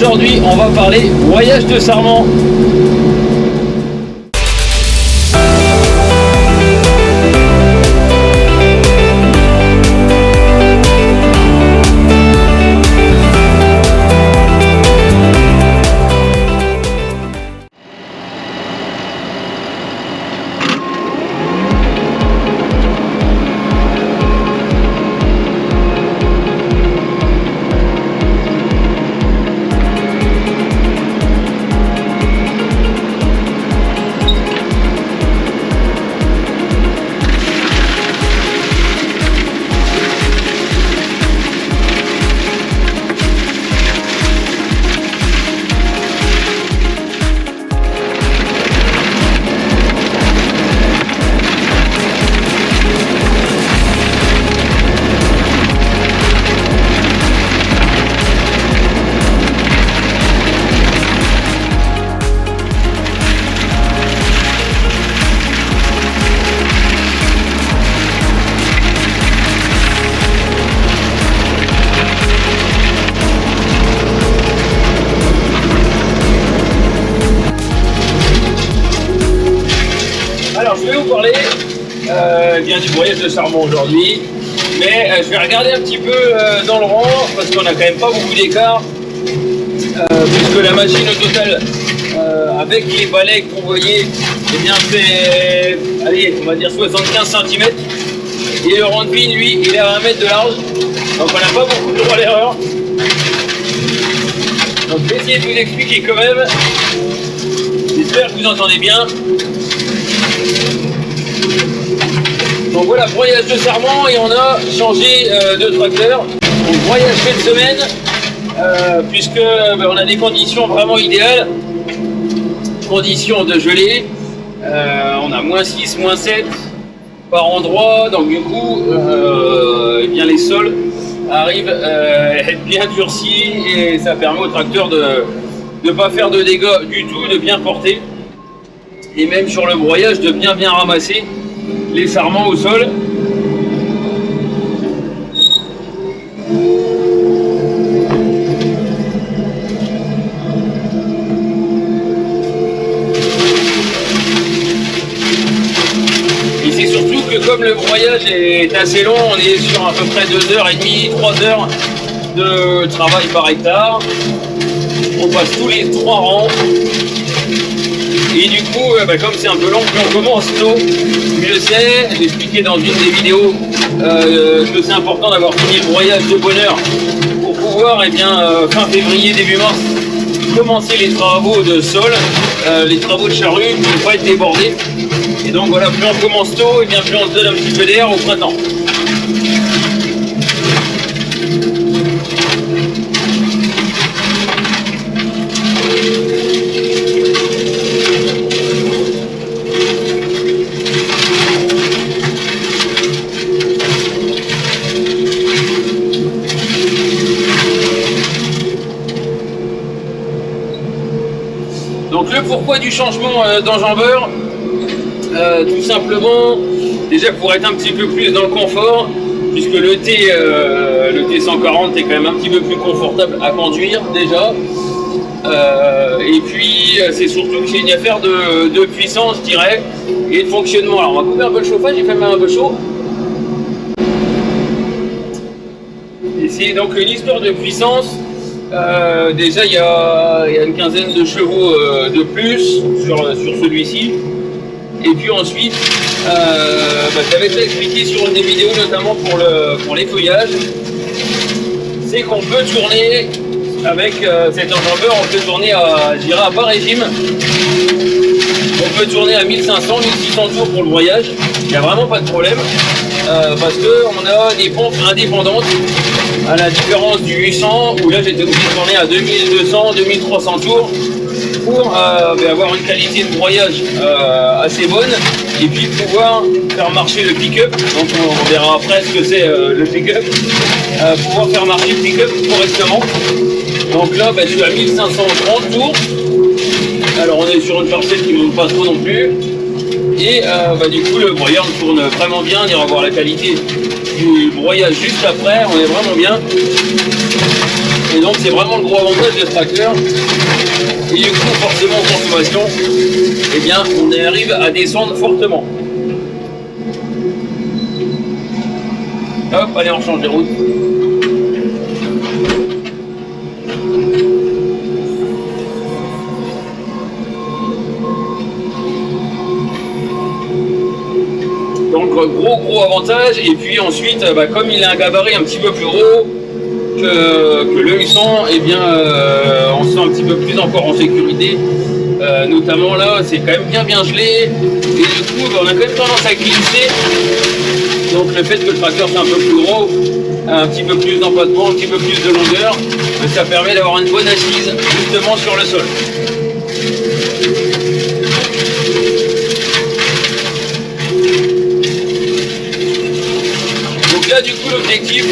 Aujourd'hui, on va parler voyage de Sarment. Alors je vais vous parler bien du voyage de Sarment aujourd'hui, mais je vais regarder un petit peu dans le rang parce qu'on a quand même pas beaucoup d'écart, puisque la machine au total avec les balais que vous voyez, eh bien fait, allez, on va dire 75 cm, et le rang de pin lui il est à 1 mètre de large, donc on n'a pas beaucoup de droit à l'erreur. Donc je vais essayer de vous expliquer quand même, j'espère que vous entendez bien. Donc voilà, voyage de Sarment, et on a changé de tracteur. Donc voyage cette semaine, puisque on a des conditions vraiment idéales, conditions de gelée, on a -6, -7 par endroit, donc du coup eh bien les sols arrivent à être bien durcis et ça permet au tracteur de ne pas faire de dégâts du tout, de bien porter, et même sur le broyage de bien ramasser les sarments au sol. Et c'est surtout que comme le broyage est assez long, on est sur à peu près 2h30, 3 heures de travail par hectare. On passe tous les 3 rangs. Et du coup, comme c'est un peu long, plus on commence tôt, mieux c'est. J'ai expliqué dans une des vidéos que c'est important d'avoir fini le broyage de bonne heure pour pouvoir, fin février, début mars, commencer les travaux de sol, les travaux de charrue pour ne pas être débordés. Et donc voilà, plus on commence tôt, plus on se donne un petit peu d'air au printemps. Donc le pourquoi du changement d'enjambeur, tout simplement, déjà pour être un petit peu plus dans le confort, puisque le T140 est quand même un petit peu plus confortable à conduire déjà. Et puis c'est surtout que c'est une affaire de puissance, je dirais, et de fonctionnement. Alors on va couper un peu le chauffage, il fait même un peu chaud. Et c'est donc une histoire de puissance. Déjà il y a une quinzaine de chevaux de plus sur celui-ci, et puis ensuite j'avais déjà expliqué sur une des vidéos, notamment pour les feuillages, c'est qu'on peut tourner avec cet enjambeur, on peut tourner à bas régime, on peut tourner à 1500, 1600 tours pour le broyage, il n'y a vraiment pas de problème, parce qu'on a des pompes indépendantes, à la différence du 800 où là j'étais obligé de tourner à 2200, 2300 tours pour avoir une qualité de broyage assez bonne, et puis pouvoir faire marcher le pick-up. Donc on verra après ce que c'est le pick-up, pouvoir faire marcher le pick-up correctement. Donc là je suis à 1530 tours, alors on est sur une parcelle qui ne monte pas trop non plus, et du coup le broyeur tourne vraiment bien. On ira voir la qualité du broyage juste après, on est vraiment bien. Et donc c'est vraiment le gros avantage de ce tracteur. Et du coup forcément en consommation, eh bien on arrive à descendre fortement. Hop, allez on change de route. Donc gros avantage. Et puis ensuite comme il a un gabarit un petit peu plus gros que le 800, eh bien on se sent un petit peu plus encore en sécurité. Notamment là c'est quand même bien gelé. Et du coup on a quand même tendance à glisser. Donc le fait que le tracteur soit un peu plus gros, un petit peu plus d'empattement, un petit peu plus de longueur, ça permet d'avoir une bonne assise justement sur le sol. Donc là du coup l'objectif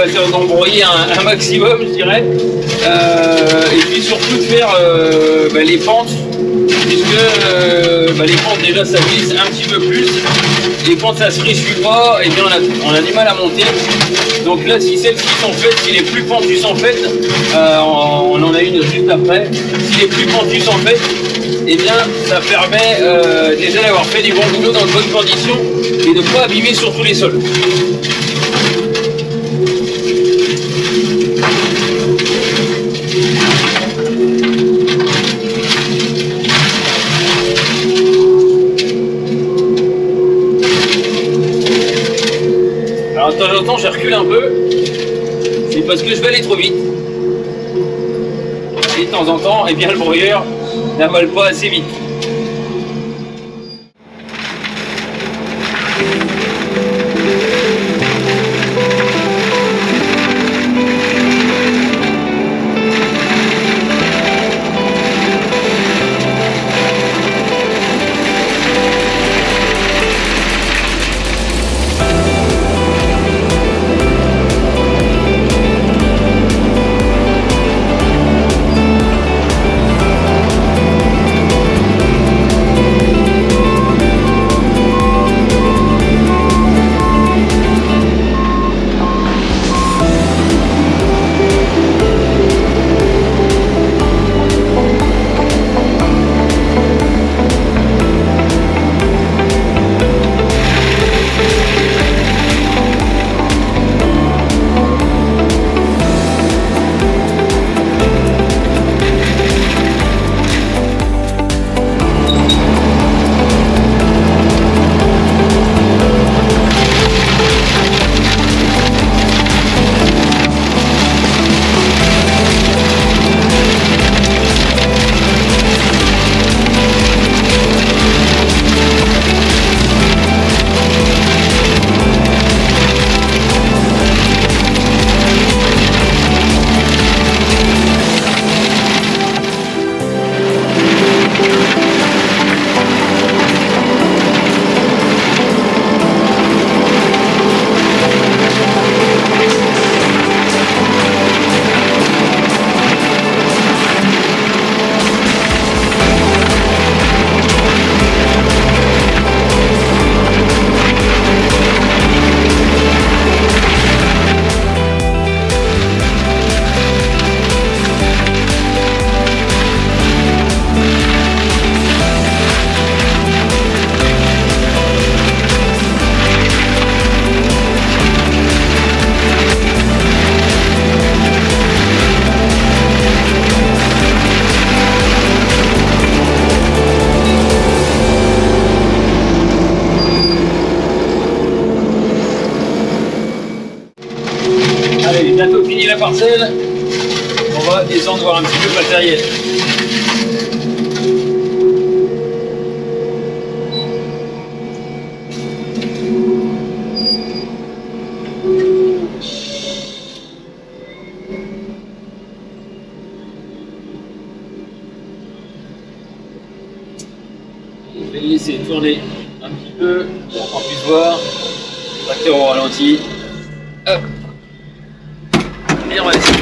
c'est d'embrouiller un maximum je dirais, et puis surtout de faire les pentes, puisque les pentes déjà ça glisse un petit peu plus, et quand ça se ressuit pas, et bien on a du mal à monter. Donc là si celles-ci sont faites, si les plus pentues sont faites, on en a une juste après, si les plus pentues sont faites, et bien ça permet déjà d'avoir fait du bon boulot dans de bonnes conditions et de ne pas abîmer sur tous les sols. Alors de temps en temps je recule un peu, c'est parce que je vais aller trop vite. Et de temps en temps, eh bien le broyeur n'avale pas assez vite. Allez, bientôt fini la parcelle. On va descendre voir un petit peu le matériel. Je vais le laisser tourner un petit peu pour qu'on puisse voir. Tracteur au ralenti. Hop. Et on va laisser.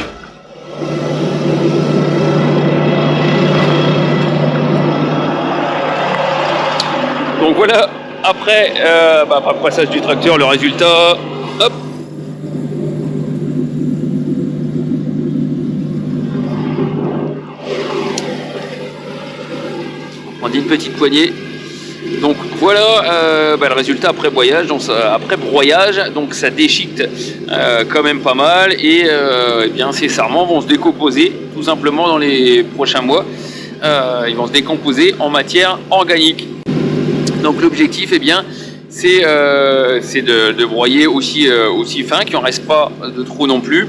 Donc voilà, après passage du tracteur, le résultat. Hop. d'une petite poignée. Donc voilà le résultat après broyage. Donc ça déchiquete quand même pas mal et bien ces sarments vont se décomposer tout simplement dans les prochains mois. Ils vont se décomposer en matière organique. Donc l'objectif c'est de broyer aussi fin, qu'il n'en reste pas de trop non plus.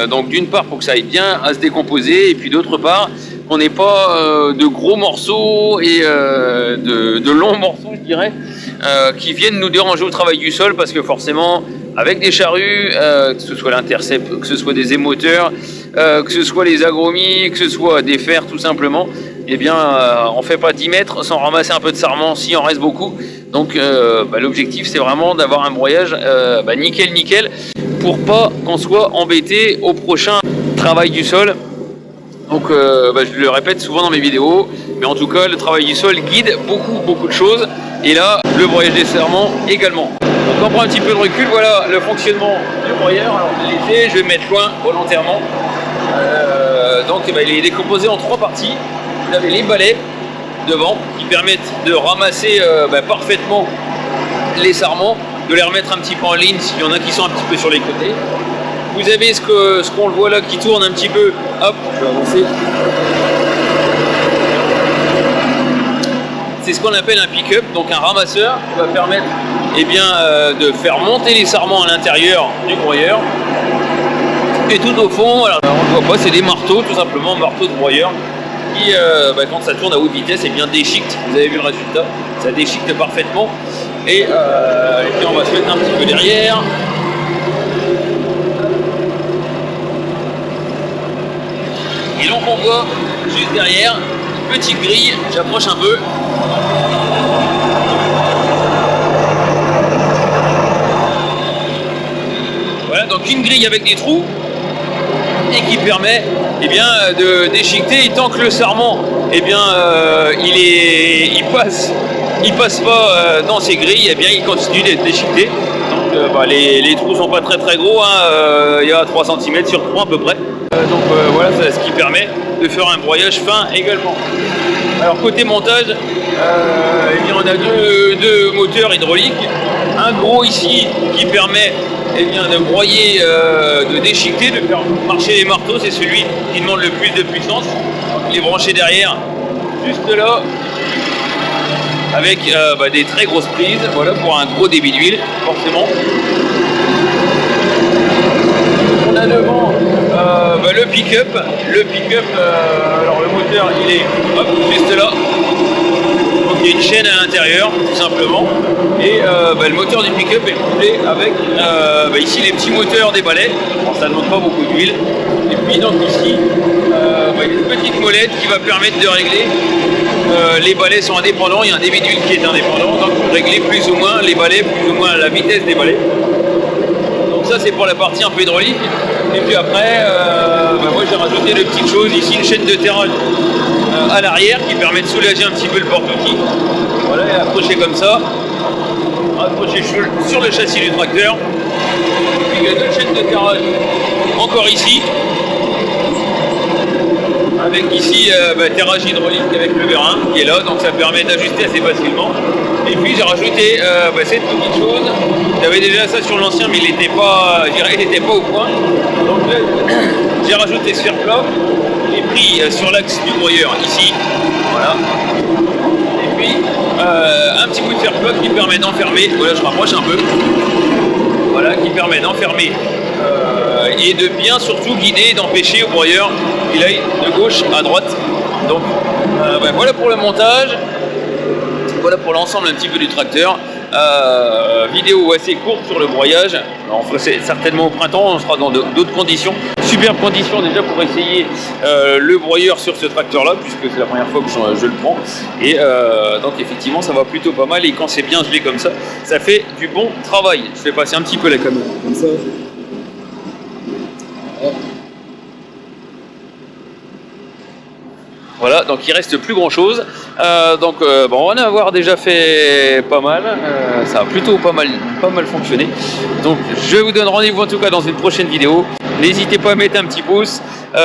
Donc d'une part pour que ça aille bien à se décomposer et puis d'autre part qu'on n'ait pas de gros morceaux et de longs morceaux je dirais qui viennent nous déranger au travail du sol, parce que forcément avec des charrues, que ce soit l'intercept, que ce soit des émoteurs, que ce soit les agromies, que ce soit des fers tout simplement, on fait pas 10 mètres sans ramasser un peu de sarment s'il en reste beaucoup. Donc l'objectif c'est vraiment d'avoir un broyage nickel pour pas qu'on soit embêté au prochain travail du sol. Donc je le répète souvent dans mes vidéos, mais en tout cas le travail du sol guide beaucoup de choses, et là le broyage des sarments également. Donc on prend un petit peu de recul, voilà le fonctionnement du broyeur. Alors je vais me mettre loin volontairement. Il est décomposé en 3 parties. Vous avez les balais devant qui permettent de ramasser parfaitement les sarments, de les remettre un petit peu en ligne s'il y en a qui sont un petit peu sur les côtés. Vous avez ce qu'on le voit là qui tourne un petit peu. Hop, je vais avancer. C'est ce qu'on appelle un pick-up, donc un ramasseur qui va permettre de faire monter les sarments à l'intérieur du broyeur. Et tout au fond, alors, on ne le voit pas, c'est des marteaux, tout simplement, marteaux de broyeur qui, quand ça tourne à haute vitesse, déchiquette. Vous avez vu le résultat, ça déchiquette parfaitement. Et puis on va se mettre un petit peu derrière. Et donc on voit juste derrière une petite grille, j'approche un peu. Voilà, donc une grille avec des trous et qui permet de déchiqueter, et tant que le sarment il passe pas dans ces grilles, il continue d'être déchiqueté. Donc les trous sont pas très gros, il y a 3 cm sur 3 à peu près. Voilà, c'est ce qui permet de faire un broyage fin également. Alors côté montage, on a deux moteurs hydrauliques. Un gros ici qui permet de broyer, de déchiqueter, de faire marcher les marteaux, c'est celui qui demande le plus de puissance. Il est branché derrière, juste là, avec des très grosses prises, voilà, pour un gros débit d'huile, forcément. On a devant le pick-up. Alors le moteur il est juste là. Donc il y a une chaîne à l'intérieur tout simplement. Et le moteur du pick-up est couplé avec ici les petits moteurs des balais. Bon, ça ne demande pas beaucoup d'huile. Et puis donc ici il y a une petite molette qui va permettre de régler. Les balais sont indépendants, il y a un débit d'huile qui est indépendant, donc pour régler plus ou moins les balais, plus ou moins la vitesse des balais. Ça c'est pour la partie un peu hydraulique. Et puis après moi j'ai rajouté des petites choses ici, une chaîne de terrasse à l'arrière qui permet de soulager un petit peu le porte-outil. Voilà, et accroché comme ça, accroché sur le châssis du tracteur. Et puis il y a 2 chaînes de terrasse encore ici, avec ici terrage hydraulique avec le vérin qui est là, donc ça permet d'ajuster assez facilement. Et puis j'ai rajouté cette petite chose. J'avais déjà ça sur l'ancien, mais il n'était pas au point. Donc là, j'ai rajouté ce fer plat. J'ai pris sur l'axe du broyeur ici, voilà. Et puis un petit bout de fer plat qui permet d'enfermer. Voilà, je rapproche un peu. Voilà, qui permet d'enfermer et de bien surtout guider, d'empêcher au broyeur qu'il aille de gauche à droite. Donc voilà pour le montage. Voilà pour l'ensemble un petit peu du tracteur. Vidéo assez courte sur le broyage. Alors, on fera certainement au printemps, on sera dans d'autres conditions. Superbe condition déjà pour essayer le broyeur sur ce tracteur là, puisque c'est la première fois que je le prends. Et donc effectivement ça va plutôt pas mal, et quand c'est bien gelé comme ça, ça fait du bon travail. Je vais passer un petit peu la caméra comme ça. Voilà, donc il reste plus grand chose. On va en avoir déjà fait pas mal. Ça a plutôt pas mal fonctionné. Donc je vous donne rendez-vous en tout cas dans une prochaine vidéo. N'hésitez pas à mettre un petit pouce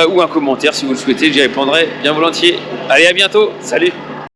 ou un commentaire si vous le souhaitez, j'y répondrai bien volontiers. Allez, à bientôt, salut!